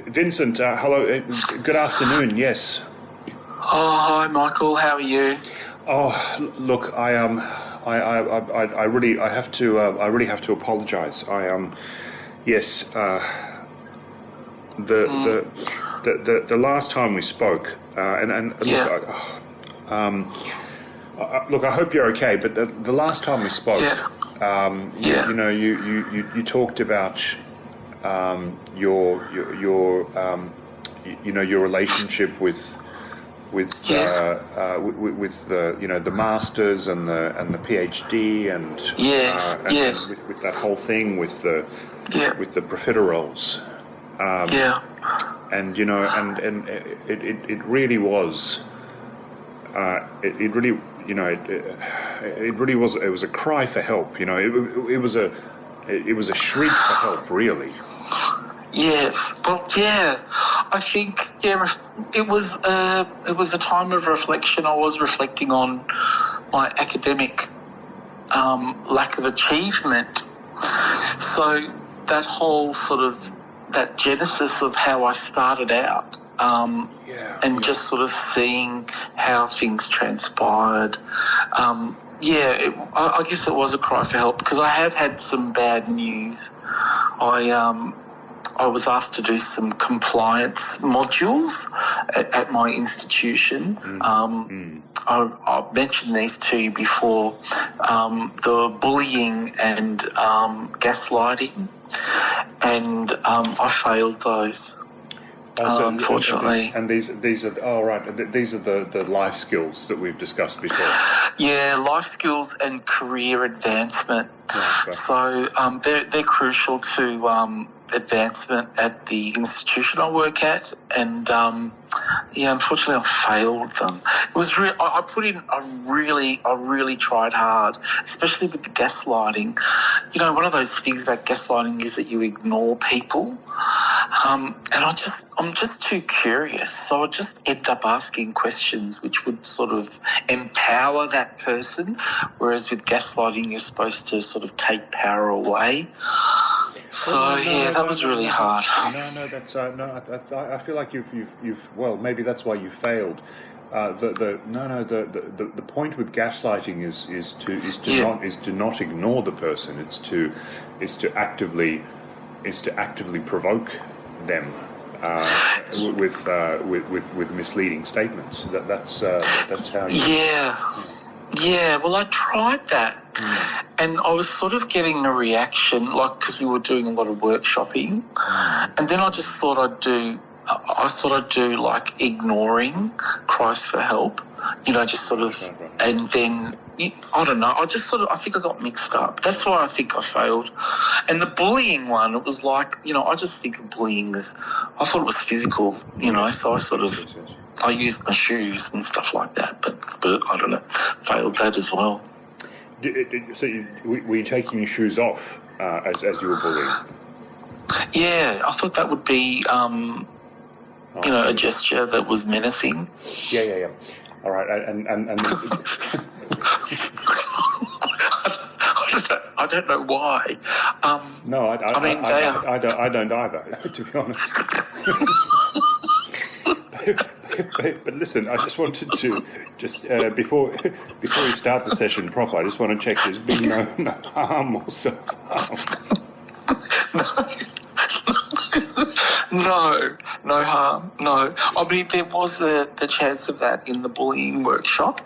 Vincent, hello. Good afternoon. Yes. Oh, hi, Michael. How are you? Oh, look, I really have to apologise. Yes. The last time we spoke, look, I hope you're okay. But the last time we spoke, you talked about your relationship with the masters and the PhD and with that whole thing with the profiteroles, and it really was it was a cry for help. It was a shriek for help, really. Yes, well, yeah, I think it was a time of reflection. I was reflecting on my academic lack of achievement. So that whole sort of that genesis of how I started out, just sort of seeing how things transpired. I guess it was a cry for help because I have had some bad news. I was asked to do some compliance modules at my institution. I've mentioned these to you before, the bullying and gaslighting, and I failed those. Unfortunately. And these are these are the life skills that we've discussed before. Yeah, life skills and career advancement. Okay. So they're crucial to advancement at the institution I work at, and unfortunately I failed them. It was I put in I really tried hard, especially with the gaslighting. One of those things about gaslighting is that you ignore people, and I'm just too curious, so I just end up asking questions which would sort of empower that person, whereas with gaslighting you're supposed to sort of take power away. So that was really hard. That's I feel like you've well, maybe that's why you failed. The point with gaslighting is to not ignore the person. It's to actively provoke them with misleading statements. That's how you. Yeah, well, I tried that, and I was sort of getting a reaction, because we were doing a lot of workshopping, and then I just thought I'd do like ignoring cries for help, just sort of, and then, I don't know, I think I got mixed up. That's why I think I failed. And the bullying one, it was like, I just think of bullying as, I thought it was physical, so I sort of, I used my shoes and stuff like that, but I don't know, failed that as well. So were you taking your shoes off as you were bullying? Yeah, I thought that would be, a gesture that was menacing. Yeah. All right, and I don't know why. No, I don't either, to be honest. But listen, I just wanted to before we start the session proper, I just want to check there's been no harm or self-harm. No harm. No, I mean there was the chance of that in the bullying workshop.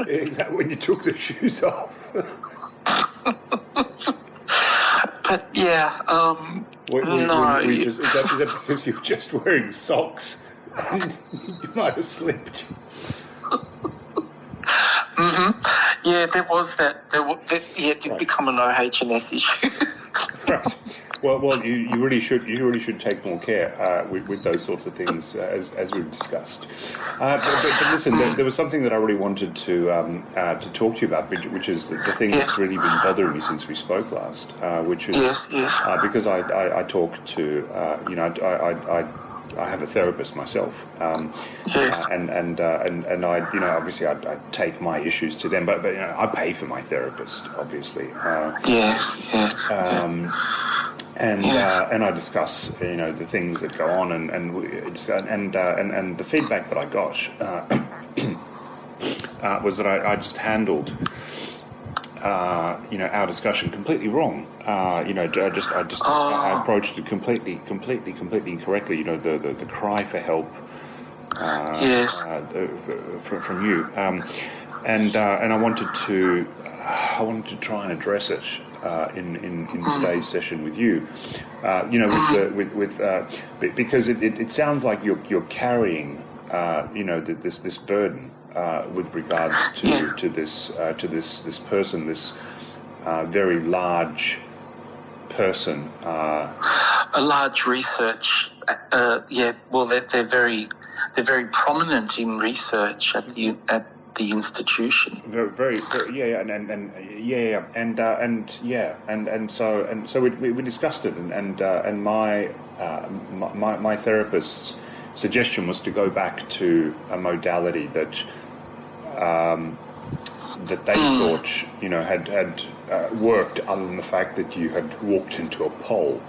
Is that when you took the shoes off? But yeah, no. Is that because you were just wearing socks? You might have slipped. Yeah, there was that. It did become an OH&S issue. Right. Well, you really should. You really should take more care with those sorts of things, as we've discussed. But listen, there was something that I really wanted to talk to you about, which is the thing that's really been bothering me since we spoke last, which is because I talk to I have a therapist myself, and I obviously I take my issues to them, but I pay for my therapist, obviously. And I discuss the things that go on, and the feedback that I got was that I just handled our discussion completely wrong. I approached it completely incorrectly. The cry for help from you, and I wanted to try and address it in today's session with you. Because it sounds like you're carrying this burden. With regards to this person, this very large person, a large research. Well, they're very prominent in research at the institution. Very, so we discussed it, and my therapist's suggestion was to go back to a modality that they thought had worked, other than the fact that you had walked into a pole.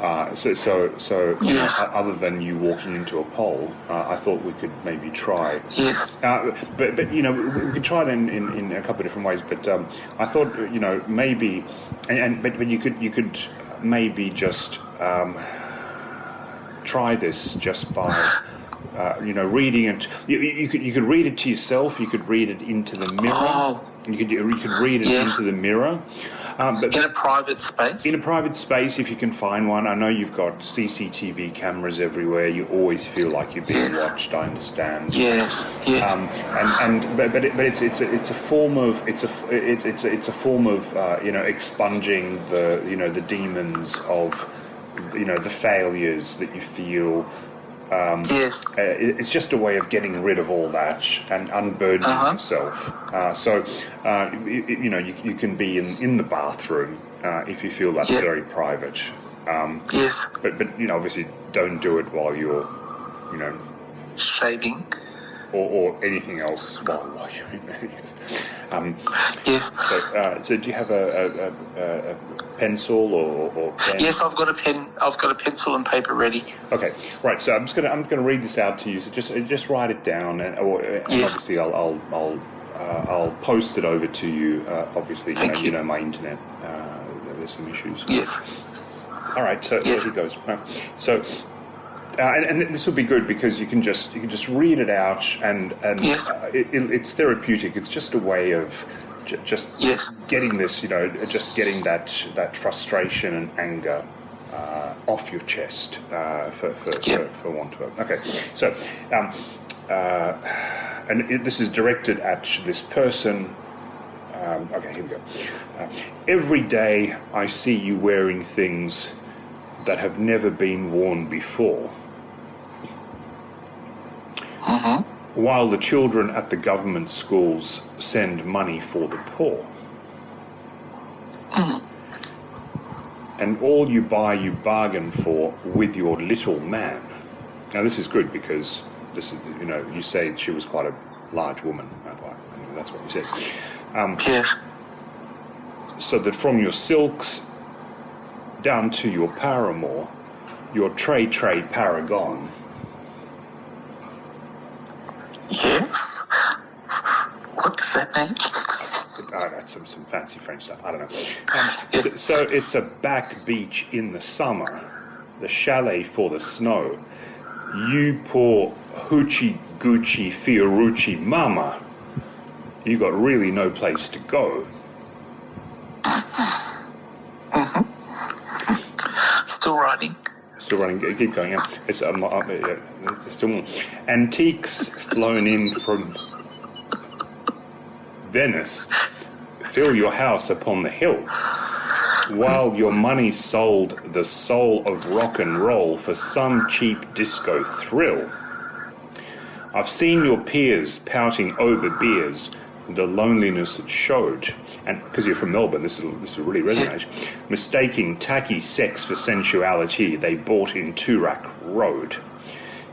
Other than you walking into a pole, I thought we could maybe try. Yes. But we could try it in a couple of different ways. But I thought maybe, but you could maybe just try this just by. Reading it. You could read it to yourself. You could read it into the mirror. You could read it into the mirror. But in a private space. In a private space, if you can find one. I know you've got CCTV cameras everywhere. You always feel like you're being watched. I understand. Yes. But it's a form of expunging the demons of the failures that you feel. It's just a way of getting rid of all that and unburdening yourself. You can be in the bathroom if you feel that's very private. But obviously don't do it while you're shaving or anything else while you're in there. So do you have a pencil or pen? Yes, I've got a pen. I've got a pencil and paper ready. Okay, right. So I'm gonna read this out to you. So just write it down, and obviously I'll post it over to you. Obviously, you know my internet. There's some issues. Yes. All right. So here goes. So. And this will be good because you can just read it out, and it's therapeutic. It's just a way of just getting this, just getting that frustration and anger off your chest for want of it. Okay, so this is directed at this person. Okay, here we go. Every day I see you wearing things that have never been worn before. While the children at the government schools send money for the poor. And all you buy, you bargain for with your little man. Now this is good because this is, you say she was quite a large woman. That's what you said. So that from your silks down to your paramour, your tray paragon. Yes. What does that mean? That's some fancy French stuff. I don't know. So it's a back beach in the summer, the chalet for the snow. You poor hoochie goochie fiorucci mama. You got really no place to go. Still writing. Keep going. Yeah. It's still more. Antiques flown in from Venice fill your house upon the hill. while your money sold the soul of rock and roll for some cheap disco thrill. I've seen your peers pouting over beers, the loneliness it showed, and because you're from Melbourne, this will really resonate. Mistaking tacky sex for sensuality, they bought in Toorak Road.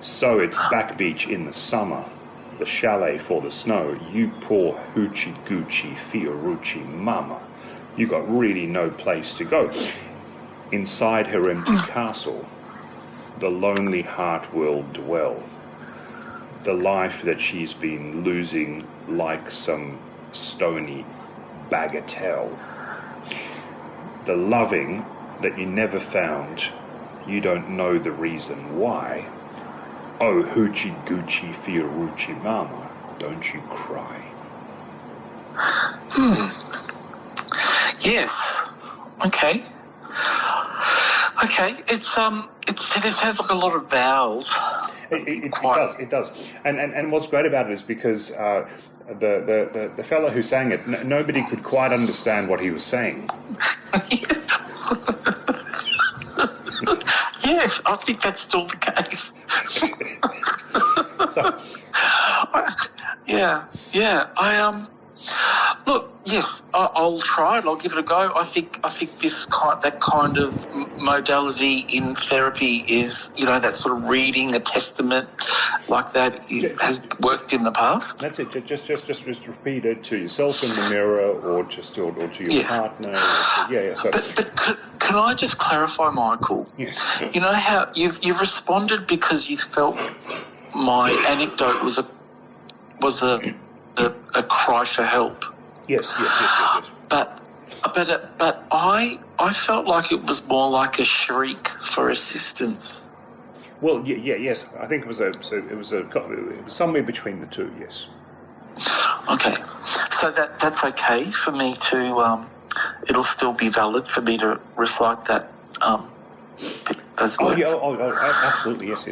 So it's back beach in the summer, the chalet for the snow. You poor hoochie goochie fiorucci mama, you got really no place to go. Inside her empty castle, the lonely heart will dwell. The life that she's been losing like some stony bagatelle. The loving that you never found, you don't know the reason why. Oh, hoochie goochie fiorucci mama, don't you cry. Yes. Okay. It sounds like a lot of vowels. It does. And what's great about it is because the fellow who sang it, nobody could quite understand what he was saying. Yes, I think that's still the case. Look, yes, I'll try it. I'll give it a go. I think that kind of modality in therapy is, that sort of reading a testament like that has worked in the past. That's it. Just repeat it to yourself in the mirror, or to your partner. But can I just clarify, Michael? Yes. You know how you've responded because you felt my anecdote was a cry for help. Yes. But I felt like it was more like a shriek for assistance. Well, yes. I think it was somewhere between the two. Yes. Okay, so that's okay for me to. It'll still be valid for me to recite that as words. Absolutely. Yes.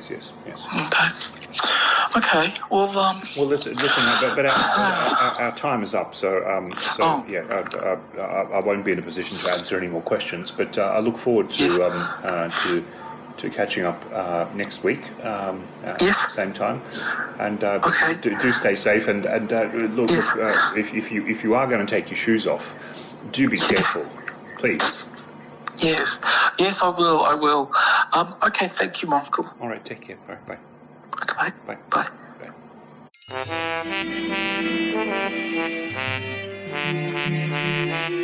Okay. Well. Listen. But our time is up. So I won't be in a position to answer any more questions. But I look forward to catching up next week. Same time. And do stay safe. And look, if you are going to take your shoes off, do be careful, please. Yes, I will. Okay, thank you, Michael. All right, take care. All right, bye. Okay, bye. Bye. Bye.